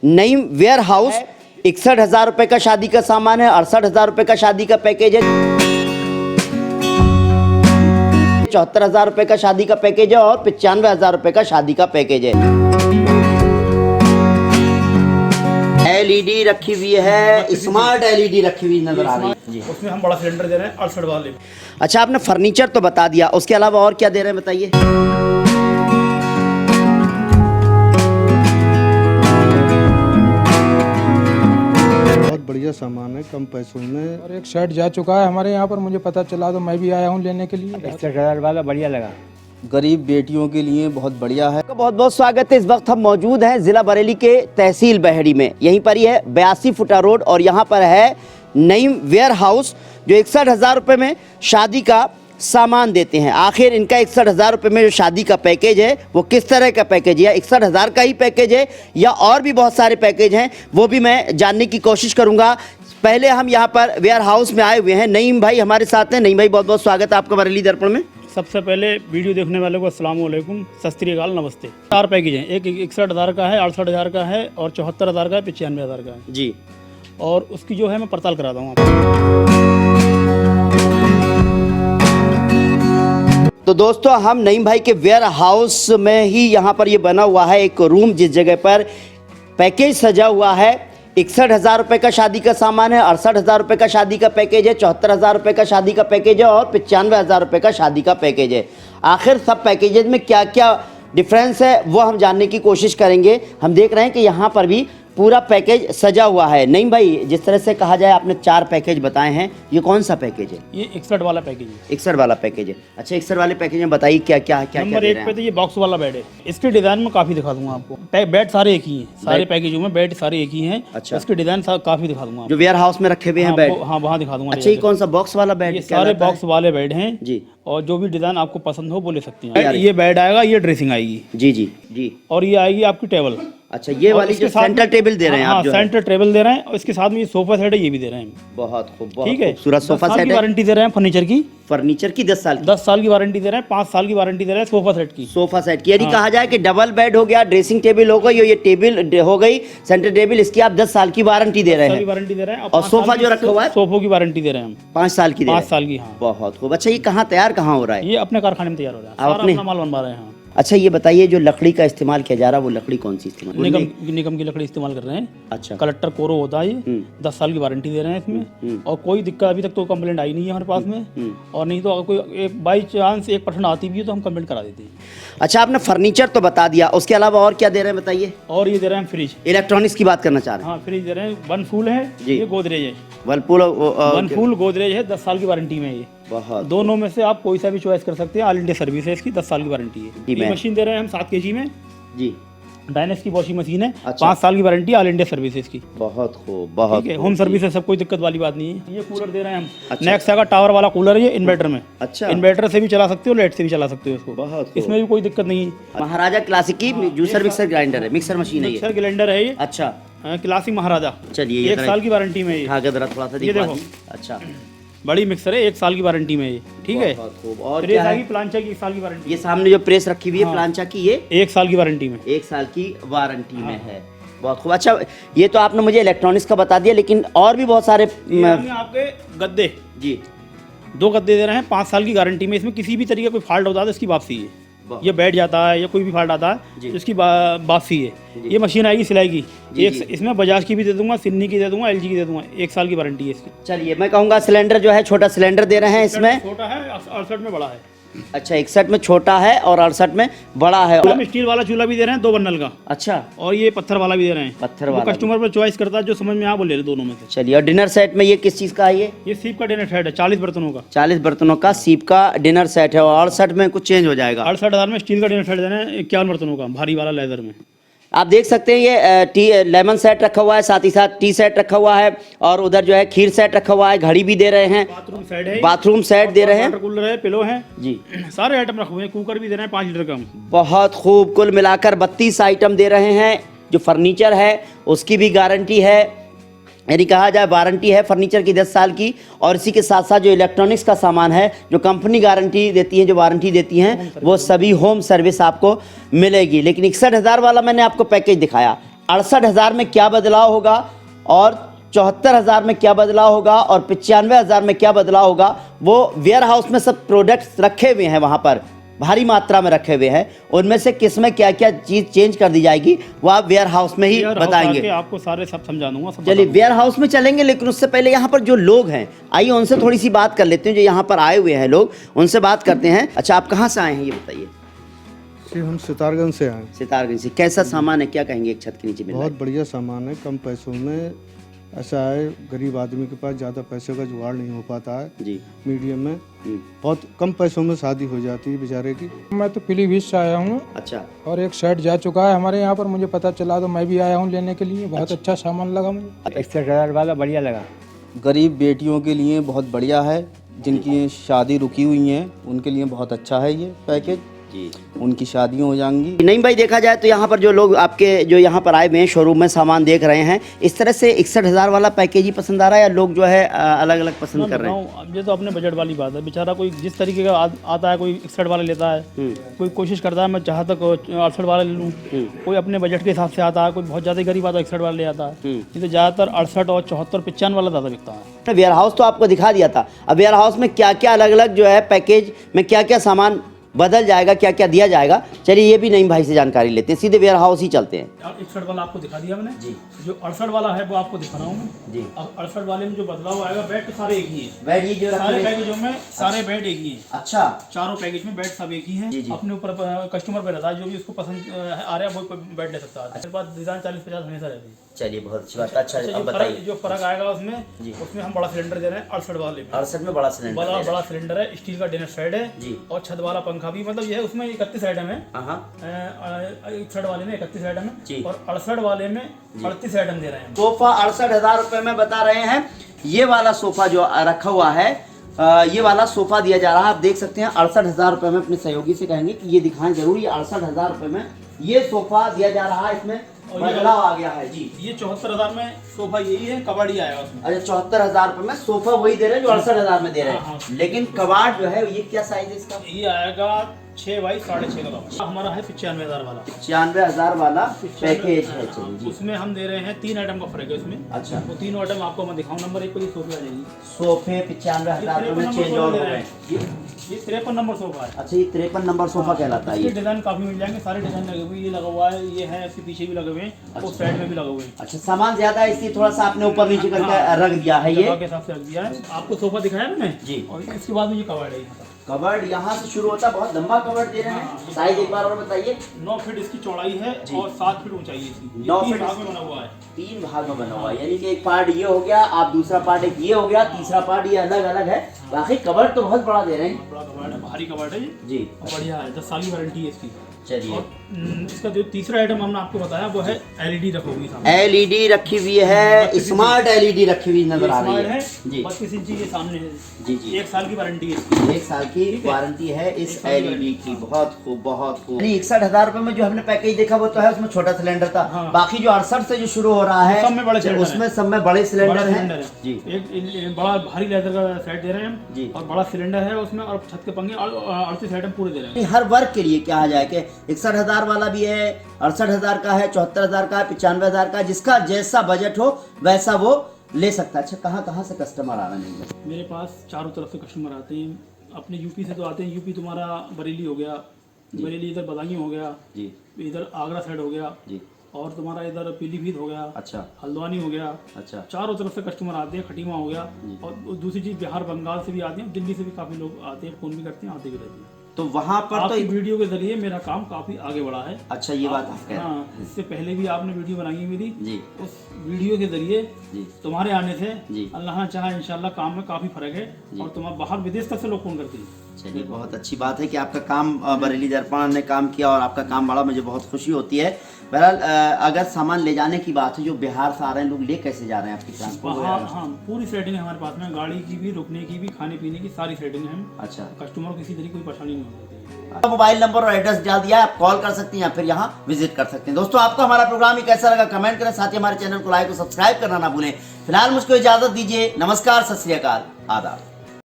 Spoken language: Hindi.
Naeem ware house. 61,000 रुपये का शादी का सामान है, 68,000 रुपये का शादी का पैकेज है, 74,000 रुपये का शादी का पैकेज है और 95,000 रुपये का शादी का पैकेज है। एलईडी रखी हुई है, स्मार्ट एलईडी रखी हुई नजर आ रही है जी। उसमें हम बड़ा सिलेंडर दे रहे हैं 68 वाले। अच्छा, आपने फर्नीचर तो बता दिया, उसके अलावा और क्या दे रहे हैं बताइए। बहुत बढ़िया सामान है, कम पैसों में। और एक शर्ट जा चुका है हमारे यहाँ पर, मुझे पता चला तो मैं भी आया हूँ लेने के लिए। 61,000 वाला बढ़िया लगा। गरीब बेटियों के लिए बहुत बढ़िया है। बहुत बहुत स्वागत है। इस वक्त हम मौजूद हैं जिला बरेली के तहसील बहेड़ी में। यहीं पर ही है 82 फुटा रोड और यहाँ पर है नईम वेयर हाउस जो 61,000 रुपये में शादी का सामान देते हैं। आखिर इनका 61,000 रुपये में जो शादी का पैकेज है वो किस तरह का पैकेज है, या 61,000 का ही पैकेज है या और भी बहुत सारे पैकेज हैं, वो भी मैं जानने की कोशिश करूँगा। पहले हम यहाँ पर वेयर हाउस में आए हुए हैं। नईम भाई हमारे साथ हैं। नईम भाई बहुत बहुत स्वागत है आपका बरेली दर्पण में। सबसे पहले वीडियो देखने वालों को अस्सलाम वालेकुम, सत श्री अकाल, नमस्ते। 4 पैकेज हैं, एक 61,000 का है, 68,000 का है और 74,000 का है, 95,000 का है जी। और उसकी जो है मैं पड़ताल कराता हूँ आपको। तो दोस्तों हम नईम भाई के वेयर हाउस में ही यहाँ पर ये बना हुआ है एक रूम, जिस जगह पर पैकेज सजा हुआ है। 61,000 रुपये का शादी का सामान है, 68,000 रुपये का शादी का पैकेज है, 74,000 रुपये का शादी का पैकेज है और 95,000 रुपये का शादी का पैकेज है। आखिर सब पैकेजेज में क्या क्या डिफरेंस है वो हम जानने की कोशिश करेंगे। हम देख रहे हैं कि यहाँ पर भी पूरा पैकेज सजा हुआ है। नईम भाई, जिस तरह से कहा जाए आपने 4 पैकेज बताए हैं, ये कौन सा पैकेज है? ये 61 वाला पैकेज है। 61 वाला पैकेज है। अच्छा, 61 वाले पैकेज में बताइए क्या क्या क्या नंबर 1 पे तो ये बॉक्स वाला बेड है। इसके डिजाइन में काफी दिखा दूंगा आपको। बेड सारे एक ही हैं, सारे पैकेजों में बेड सारे एक ही हैं। अच्छा। इसके डिजाइन काफी दिखा दूंगा जो वेयर हाउस में रखे हुए हैं बेड। हाँ, वहाँ दिखा दूंगा। अच्छा, ये कौन सा बॉक्स वाला बेड? ये सारे बॉक्स वाले बेड हैं जी। और जो भी डिजाइन आपको पसंद हो वो ले सकती हैं। ये बेड आएगा, ये ड्रेसिंग आएगी जी जी जी, और ये आएगी आपकी टेबल। अच्छा, ये वाली जो सेंटर टेबल दे रहे हैं आप, जो सेंटर टेबल दे रहे हैं और इसके साथ में ये सोफा सेट है, ये भी दे रहे हैं। बहुत खूब, बहुत ठीक है, खूबसूरत सोफा सेट है। वारंटी दे रहे हैं फर्नीचर की। फर्नीचर की 10 साल की 10 साल की वारंटी दे रहे हैं, 5 साल की वारंटी दे रहे हैं सोफा सेट की। सोफा सेट की, यदि कहा जाए कि डबल बेड हो गया, ड्रेसिंग टेबल हो गई, ये टेबल हो गई, सेंटर टेबल, इसकी आप 10 साल की वारंटी दे रहे हैं। वारंटी दे रहे हैं और सोफा जो रखा हुआ है, सोफों की वारंटी दे रहे हैं हम 5 साल की। 5 साल की, हाँ। बहुत खूब। अच्छा, ये कहाँ तैयार कहाँ हो रहा है? ये अपने कारखाने में तैयार हो रहा है, सारा अपना माल बनवा रहे हैं। अच्छा, ये बताइए जो लकड़ी का इस्तेमाल किया जा रहा है वो लकड़ी कौन सी इस्तेमाल? निगम की लकड़ी इस्तेमाल कर रहे हैं। अच्छा। कलेक्टर कोरो होता है ये। 10 साल की वारंटी दे रहे हैं इसमें और कोई दिक्कत अभी तक तो कंप्लेंट आई नहीं है हमारे पास में। और नहीं तो अगर कोई एक बाई चांस 1% आती भी है तो हम कंप्लेंट करा देते हैं। अच्छा, आपने फर्नीचर तो बता दिया, उसके अलावा और क्या दे रहे हैं बताइए। और ये दे रहे हैं फ्रिज, इलेक्ट्रॉनिक्स की बात करना चाह रहे हैं। हाँ, फ्रिज दे रहे हैं। वनफूल है, ये गोदरेज है। वनफूल गोदरेज है, 10 साल की वारंटी में। ये बहुत दोनों में से आप कोई सा भी चॉइस कर सकते हैं। ऑल इंडिया सर्विस है इसकी, 10 साल की वारंटी है। ये मशीन दे रहे हैं हम 7 kg में जी। डायनेक्स की वॉशिंग मशीन है। अच्छा। 5 साल की वारंटी, ऑल इंडिया सर्विस है इसकी। बहुत खूब, बहुत ठीक है, होम सर्विस है, सब कोई दिक्कत वाली बात नहीं है। ये कूलर दे रहे हैं हम। अच्छा। नेक्सा का टावर वाला कूलर है ये, इन्वर्टर में। अच्छा। इन्वर्टर से भी चला सकते हो, लाइट से भी चला सकते हो इसको। बहुत खूब। इसमें भी कोई दिक्कत नहीं है। महाराजा क्लासिक की जूसर मिक्सर ग्राइंडर है, मिक्सर मशीन है ये। मिक्सर ग्राइंडर है ये। अच्छा, क्लासिक महाराजा। चलिए, ये 1 साल की वारंटी में ये। हाँ, जरा थोड़ा सा ये दिखा देखो। दीजिए। अच्छा, बड़ी मिक्सर है, 1 साल की वारंटी में ये। ठीक है। बहुत खूब। और प्रेस क्या है? आएगी प्लांचा की 1 साल की वारंटी। ये सामने जो प्रेस रखी हुई है हाँ। प्लांचा की, ये 1 साल की वारंटी में। 1 साल की वारंटी में है। बहुत खूब। अच्छा, ये तो आपने मुझे इलेक्ट्रॉनिक्स का बता दिया, लेकिन और भी बहुत सारे आपके गद्दे जी। 2 गद्दे दे रहे हैं 5 साल की गारंटी में। इसमें किसी भी तरीके कोई फॉल्ट होता है तो इसकी वापसी है। ये बैठ जाता है या कोई भी फॉल्ट आता है तो इसकी वापसी है। ये मशीन आएगी सिलाई की। एक इसमें बजाज की भी दे दूंगा, सिन्नी की दे दूंगा, एलजी की दे दूंगा। 1 साल की वारंटी है इसकी। चलिए, मैं कहूँगा सिलेंडर जो है छोटा सिलेंडर दे रहे हैं इसमें। छोटा है, 68 में बड़ा है। अच्छा, 61 में छोटा है और 68 में बड़ा है। हम स्टील वाला चूल्हा भी दे रहे हैं 2 बर्नल का। अच्छा, और ये पत्थर वाला भी दे रहे हैं। पत्थर वाला कस्टमर पर चॉइस करता है, जो समझ में आ वो ले ले दोनों में से। चलिए, और डिनर सेट में ये किस चीज़ का है? ये सीप का डिनर सेट है, 40 बर्तनों का। 40 बर्तनों का सीप का डिनर सेट है। और 68 में कुछ चेंज हो जाएगा। 68,000 में स्टील का डिनर सेट दे रहे हैं, 51 बर्तनों का, भारी वाला लेदर में। आप देख सकते हैं ये लेमन सेट रखा हुआ है, साथ ही साथ टी सेट रखा हुआ है, और उधर जो है खीर सेट रखा हुआ है, घड़ी भी दे रहे हैं, बाथरूम सेट है, बाथरूम सेट दे रहे हैं, वाटर कूलर है, पिलो है जी। सारे आइटम रखे हुए हैं। कुकर भी दे रहे हैं 5 लीटर का। बहुत खूब। कुल मिलाकर 32 आइटम दे रहे हैं। जो फर्नीचर है उसकी भी गारंटी है, यानी कहा जाए वारंटी है फर्नीचर की 10 साल की। और इसी के साथ साथ जो इलेक्ट्रॉनिक्स का सामान है, जो कंपनी गारंटी देती है, जो वारंटी देती हैं, वो सभी होम सर्विस आपको मिलेगी। लेकिन 61,000 वाला मैंने आपको पैकेज दिखाया, 68,000 में क्या बदलाव होगा और 74,000 में क्या बदलाव होगा और 95,000 में क्या बदलाव होगा, वो वेयर हाउस में सब प्रोडक्ट्स रखे हुए हैं, वहाँ पर भारी मात्रा में रखे हुए हैं। उनमें से किस में क्या क्या चीज़ चेंज कर दी जाएगी वो आप वेयर हाउस में ही बताएंगे। आपको सारे सब समझा दूंगा। चलिए वेयर हाउस में चलेंगे, लेकिन उससे पहले यहाँ पर जो लोग हैं, आइए उनसे थोड़ी सी बात कर लेते हैं। जो यहाँ पर आए हुए हैं लोग, उनसे बात करते हैं। अच्छा, आप कहाँ से आए हैं ये बताइए? जी हम सितारगंज से आए। सितारगंज से। कैसा सामान है, क्या कहेंगे एक छत के नीचे मिल रहा है? बहुत बढ़िया सामान है, कम पैसों में। ऐसा है गरीब आदमी के पास ज़्यादा पैसों का जुगाड़ नहीं हो पाता है, जी मीडियम में बहुत कम पैसों में शादी हो जाती है बेचारे की। मैं तो पीलीभीत से आया हूँ अच्छा, और एक सेट जा चुका है हमारे यहाँ पर, मुझे पता चला तो मैं भी आया हूँ लेने के लिए। बहुत अच्छा सामान लगा मुझे। 61,000 वाला बढ़िया लगा। गरीब बेटियों के लिए बहुत बढ़िया है, जिनकी शादी रुकी हुई हैं उनके लिए बहुत अच्छा है ये पैकेज। जी उनकी शादियाँ हो जाएंगी। नहीं भाई, देखा जाए तो यहाँ पर जो लोग आपके जो यहाँ पर आए हुए हैं शोरूम में सामान देख रहे हैं, इस तरह से 61,000 वाला पैकेज ही पसंद आ रहा है या लोग जो है अलग अलग पसंद कर रहे हैं? अब ये तो अपने बजट वाली बात है। बेचारा कोई जिस तरीके का आता है, कोई 61 वाला लेता है, कोई कोशिश करता है मैं चाहा तक 68 वाला ले लूँ, कोई अपने बजट के हिसाब से आता है, कोई बहुत ज़्यादा गरीब आता है 61 वाला ले आता है। नहीं तो ज़्यादातर 68 और 74, 95 वाला ज़्यादा बिकता है। वेयर हाउस तो आपको दिखा दिया था, अब वेयर हाउस में क्या क्या अलग अलग जो है पैकेज में क्या क्या सामान बदल जाएगा, क्या क्या दिया जाएगा, चलिए ये भी नईम भाई से जानकारी लेते हैं। सीधे वेयर हाउस ही चलते हैं। 61 वाला आपको दिखा दिया मैंने जी। जो 68 वाला है वो आपको दिखा रहा हूँ मैं जी। अब 68 वाले में जो बदलाव आएगा, बेड तो सारे एक ही है। बेड ये जो सारे पैकेजों में सारे बेड एक ही है। अच्छा, चारों पैकेज में बेड सब एक ही हैं। जी, जी। अपने ऊपर कस्टमर पे रहता है, जो भी उसको पसंद आ रहा है वो बेड ले सकता है। मेरे पास डिजाइन 40-50 हमेशा रहती है। चलिए बहुत अच्छी बात है। अच्छा, अब बताइए। जो फर्क आएगा उसमें हम बड़ा सिलेंडर दे रहे हैं 68 वाले में। 68 में बड़ा सिलेंडर बड़ा सिलेंडर है, स्टील का डिनर सेट है जी। और छत वाला पंखा भी, मतलब ये है उसमें 31 आइटम है। हाँ, 61 वाले में 31 आइटम जी। है और 68 वाले में 38 आइटम दे रहे हैं। सोफा 68,000 रुपए में बता रहे हैं। ये वाला सोफा जो रखा हुआ है, ये वाला सोफा दिया जा रहा है, आप देख सकते हैं 68,000 रुपए में। अपने सहयोगी से कहेंगे कि ये दिखाएं जरूर, ये 68,000 रुपए में ये सोफा दिया जा रहा है। इसमें बदलाव आ गया है जी। ये 74,000 में सोफा यही है, कबाड़ ही आएगा उसमें। अच्छा, 74,000 रुपए में सोफा वही दे रहे हैं जो 68,000 में दे रहे हाँ, हैं, लेकिन कबाड़ जो है ये क्या साइज है इसका? ये आएगा 6 बाई 6.5 का कबाड़। हमारा है 95,000 वाला। 95,000 वाला पैकेज है। चलिए जी। उसमें हम दे रहे हैं 3 आइटम का फर्क है उसमें। अच्छा, वो तीनों आइटम आपको मैं दिखाऊं। नंबर 1 पे ये सोफे आ जाएगी। सोफे 95,000 रुपए में चेंज और हो गए। ये 53 नंबर सोफा है। अच्छा, ये 53 नंबर सोफा कहलाता है इसके ये। डिजाइन काफी मिल जाएंगे, सारे डिजाइन लगे हुए। ये लगा हुआ है, ये है, इसके पीछे भी लगे हुए हैं, उस साइड में भी लगे हुए हैं। अच्छा, सामान ज्यादा है इसलिए थोड़ा सा आपने ऊपर नीचे करके रख दिया है ये जगह के हिसाब से रख दिया है। आपको सोफा दिखाया मैंने जी। और इसके बाद में ये कबाड़ है। कबर्ड यहाँ से शुरू होता है, बहुत लंबा कबर्ड दे रहे हैं। साइज एक बार और बताइए। 9 फीट इसकी चौड़ाई है और 7 फीट ऊंचाई है इसकी। 9 तीन फीट भाग में बना हुआ है। 3 भाग में बना हुआ है, यानी कि एक पार्ट ये हो गया, आप दूसरा पार्ट एक ये हो गया, तीसरा पार्ट ये अलग अलग है। बाकी कबर्ड तो बहुत बड़ा दे रहे हैं बड़ा कबाड़ है, भारी कबाड़ है ये जी। और बढ़िया है। 10 साल की वारंटी है इसकी। चलिए, और इसका जो तीसरा आइटम हमने आपको बताया वो है एलईडी रखोगी सामने। एलईडी रखी हुई है, स्मार्ट एलईडी रखी हुई नजर आ रही स्मार्ट है जी। 32 इंची ये सामने है जी जी। 1 साल की वारंटी है इसकी। 1 साल की वारंटी है इस एलईडी की। बहुत खूब, बहुत खूब। 61,000 रुपए में जो हमने पैकेज देखा वो तो है, उसमें छोटा सिलेंडर था। हाँ। बाकी जो 68 से जो शुरू हो रहा है सब में बड़े सिलेंडर उसमें सब में बड़े सिलेंडर हैं जी। एक बड़ा भारी लेदर का सेट दे रहे हैं जी। हम और बड़ा सिलेंडर है उसमें, और छत के पंखे 38 आइटम पूरे दे रहे हैं। हर वर्ग के लिए क्या आ जाए कि 61,000 वाला भी है, 68,000 का है, 74,000 का है, 95,000 का है। जिसका जैसा बजट हो वैसा वो ले सकता है। अच्छा, कहाँ कहाँ से कस्टमर आ रहे हैं? मेरे पास चारों तरफ से कस्टमर आते हैं। अपने यूपी से तो आते हैं, यूपी तुम्हारा बरेली हो गया, बरेली इधर बदायूं हो गया जी इधर आगरा साइड हो गया जी। और तुम्हारा इधर पीलीभीत हो गया, अच्छा हल्द्वानी हो गया। अच्छा। चारों तरफ से कस्टमर आते हैं, खटीमा हो गया। और दूसरी चीज़ बिहार बंगाल से भी आते हैं, दिल्ली से भी काफ़ी लोग आते हैं, फ़ोन भी करते हैं, आते भी रहते हैं। तो वहाँ पर तो आपकी वीडियो के जरिए मेरा काम काफ़ी आगे बढ़ा है। अच्छा, ये बात आप कह रहे हैं। हाँ, इससे पहले भी आपने वीडियो बनाई है मेरी जी उस वीडियो के जरिए जी तुम्हारे आने से जी। अल्लाह चाहे इंशाल्लाह काम में काफ़ी फर्क है और तुम्हारा बाहर विदेश तक से लोग फ़ोन करते हैं। चलिए, बहुत अच्छी बात है कि आपका काम बरेली दर्पण ने काम किया और आपका काम बढ़ा, मुझे बहुत खुशी होती है। बहरहाल अगर सामान ले जाने की बात है, जो बिहार से आ रहे हैं लोग, ले कैसे जा रहे हैं आपकी ट्रांसपोर्ट? हाँ, पूरी सेटिंग है हमारे पास में, गाड़ी की भी, रुकने की भी, खाने पीने की सारी सेटिंग है। अच्छा, कस्टमर को किसी तरह कोई परेशानी नहीं होती है। मोबाइल नंबर और एड्रेस डाल दिया है, आप कॉल कर सकते हैं या फिर यहाँ विजिट कर सकते हैं। दोस्तों, आपको हमारा प्रोग्राम ही कैसा लगा कमेंट करें, साथ ही हमारे चैनल को लाइक और सब्सक्राइब करना ना भूलें। फिलहाल मुझको इजाजत दीजिए। नमस्कार, सत श्री अकाल, आदाब।